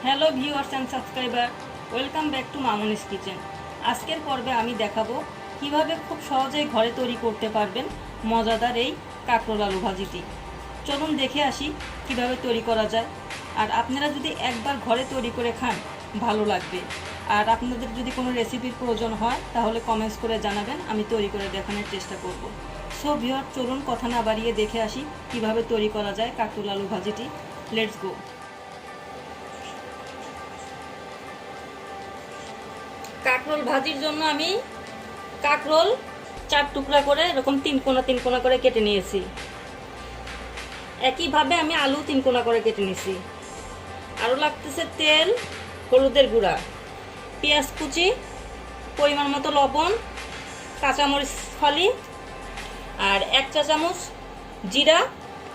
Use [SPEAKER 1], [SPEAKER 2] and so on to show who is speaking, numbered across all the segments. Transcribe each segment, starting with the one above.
[SPEAKER 1] Hello viewers and subscriber, welcome back to Mamoni's kitchen. আজকের পর্বে আমি দেখাবো কিভাবে খুব সহজেই ঘরে তৈরি করতে পারবেন মজাদার এই কাঁকরোল আলু ভাজিটি। চলুন দেখে আসি কিভাবে তৈরি করা যায়। আর আপনারা যদি একবার ঘরে তৈরি করে খান ভালো লাগবে। আর আপনাদের যদি কোনো রেসিপির প্রয়োজন হয় তাহলে কমেন্টস করে জানাবেন, আমি তৈরি করে দেখানোর চেষ্টা করব। সো ভিউয়ার, চলুন কথা না বাড়িয়ে দেখে আসি কিভাবে তৈরি করা যায় কাঁকরোল আলু ভাজিটি। Let's go. কাঁকরোল ভাজির জন্য আমি কাঁকরোল 4 টুকরা করে এরকম 3 কোনা করে কেটে নিয়েছি। একইভাবে আমি আলু 3 কোনা করে কেটে নিয়েছি। আরও লাগতেছে তেল, হলুদের গুঁড়া, পেঁয়াজ কুচি, পরিমাণ মতো লবণ, কাঁচামরিচ ফালি, আর 1 চা চামচ জিরা,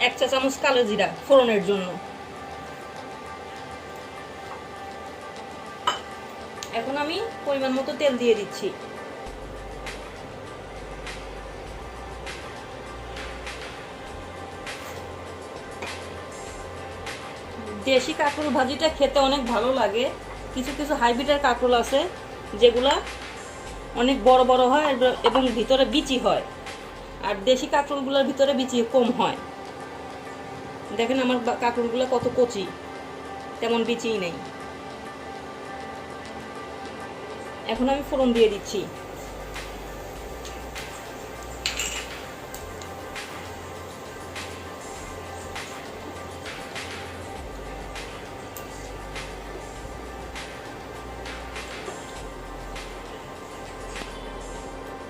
[SPEAKER 1] 1 চা চামচ কালো জিরা ফোড়নের জন্য। এখন আমি পরিমাণ মতো তেল দিয়ে দিচ্ছি। দেশি কাঁকরোল ভাজিটা খেতে অনেক ভালো লাগে। কিছু কিছু হাইব্রিডের কাঁকরোল আছে যেগুলা অনেক বড় বড় হয় এবং ভিতরে বিচি হয়, আর দেশি কাঁকরোলগুলোর ভিতরে বিচি কম হয়। দেখেন আমার কাঁকরোলগুলো কত কচি, তেমন বিচিই নেই। এখন আমি ফোড়ন দিয়ে দিচ্ছি।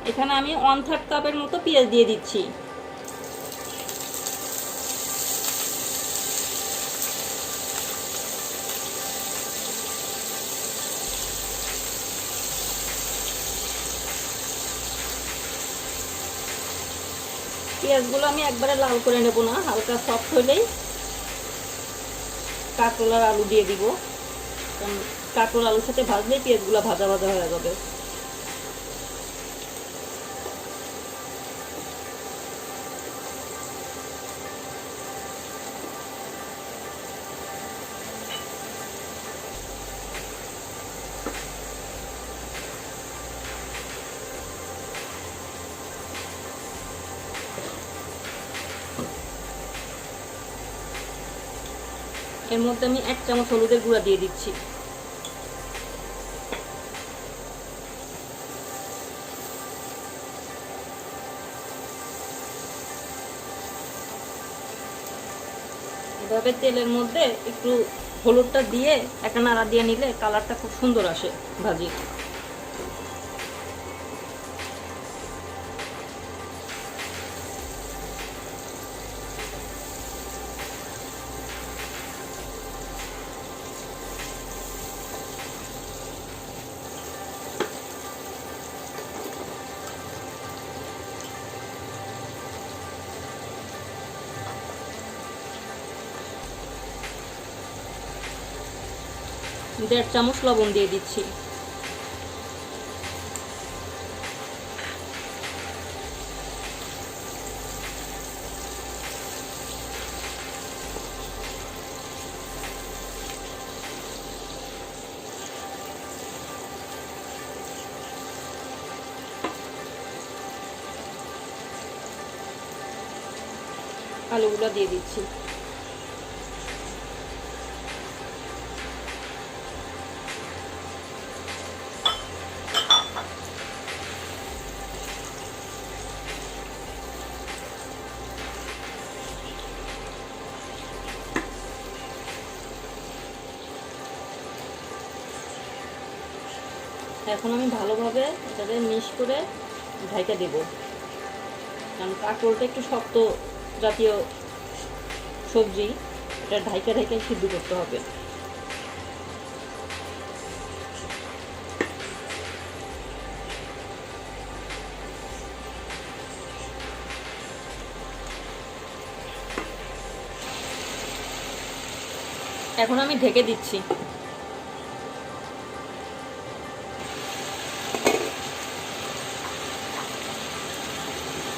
[SPEAKER 1] এখানে আমি 1/3 কাপের মতো পেঁয়াজ দিয়ে দিচ্ছি। পেঁয়াজগুলো আমি একবারে লাল করে নেব না, হালকা সফট হলেই কাঁকরোল আর আলু দিয়ে দিব। কারণ কাঁকরোল আলুর সাথে ভাজলেই পেঁয়াজগুলো ভাজা ভাজা হয়ে যাবে। এর মধ্যে আমি 1 চামচ হলুদের গুঁড়া দিয়ে দিচ্ছি। এভাবে তেলের মধ্যে একটু হলুদটা দিয়ে একটা নাড়া দিয়ে নিলে কালারটা খুব সুন্দর আসে ভাজি। দেড় চামচ লবণ দিয়ে দিচ্ছি। আলুগুলো দিয়ে দিচ্ছি। এখন আমি ভালোভাবে এটাকে মিক্স করে ঢাকা দেব, কারণ কাঁকরোলটা একটু শক্ত জাতীয় সবজি, এটা ঢাকা সিদ্ধ করতে হবে। এখন আমি ঢেকে দিচ্ছি।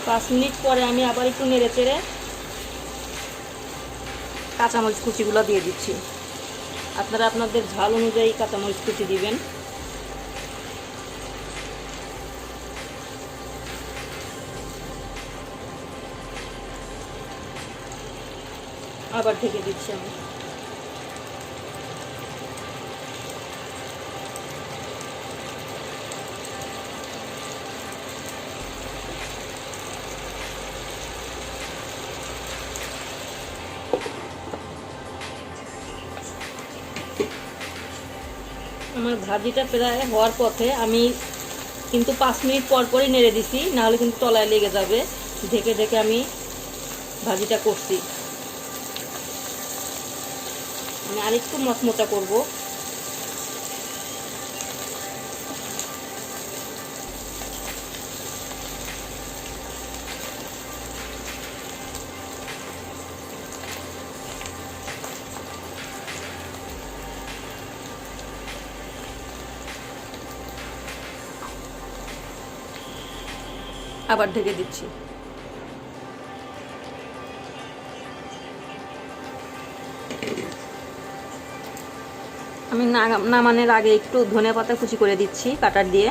[SPEAKER 1] 5 মিনিট পরে আমি আবার একটু নেড়ে চেড়ে কাঁচামরিচ কুচিগুলো দিয়ে দিচ্ছি। আপনারা আপনাদের ঝাল অনুযায়ী কাঁচামরিচ কুচি দিবেন। আবার ঢেকে দিচ্ছি আমি। আমার ভাজিটা প্রায় হওয়ার পথে, আমি কিন্তু 5 মিনিট পর পরই নেড়ে দিছি, নাহলে কিন্তু তলায় লেগে যাবে। ঢেকে ঢেকে আমি ভাজিটা করছি। আমি আরেকটু মচমচা করব। আবার ঢেকে দিচ্ছি। আমি নামানোর আগে একটু ধনেপাতা কুচি করে দিচ্ছি কাটার দিয়ে।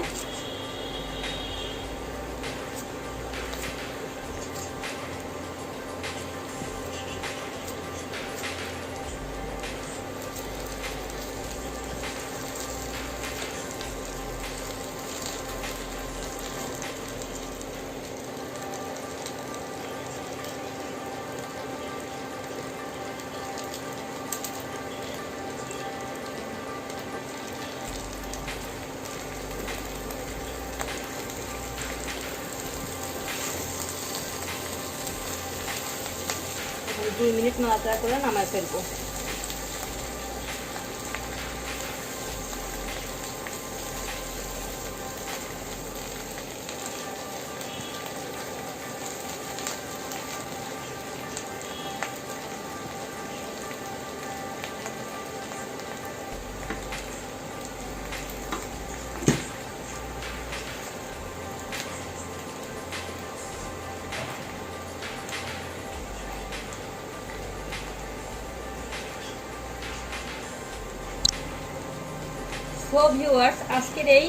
[SPEAKER 1] দুই মিনিট নাড়াচাড়া করে নামায় ফেলবো। সো ভিউয়ার্স, আজকের এই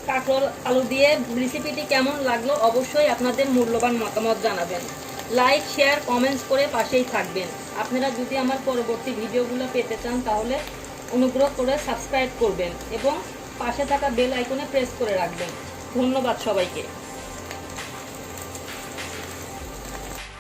[SPEAKER 1] কাঁকরোল আলু দিয়ে রেসিপিটি কেমন লাগলো অবশ্যই আপনাদের মূল্যবান মতামত জানাবেন। লাইক, শেয়ার, কমেন্টস করে পাশেই থাকবেন। আপনারা যদি আমার পরবর্তী ভিডিওগুলো পেতে চান তাহলে অনুগ্রহ করে সাবস্ক্রাইব করবেন এবং পাশে থাকা বেল আইকনে প্রেস করে রাখবেন। ধন্যবাদ সবাইকে।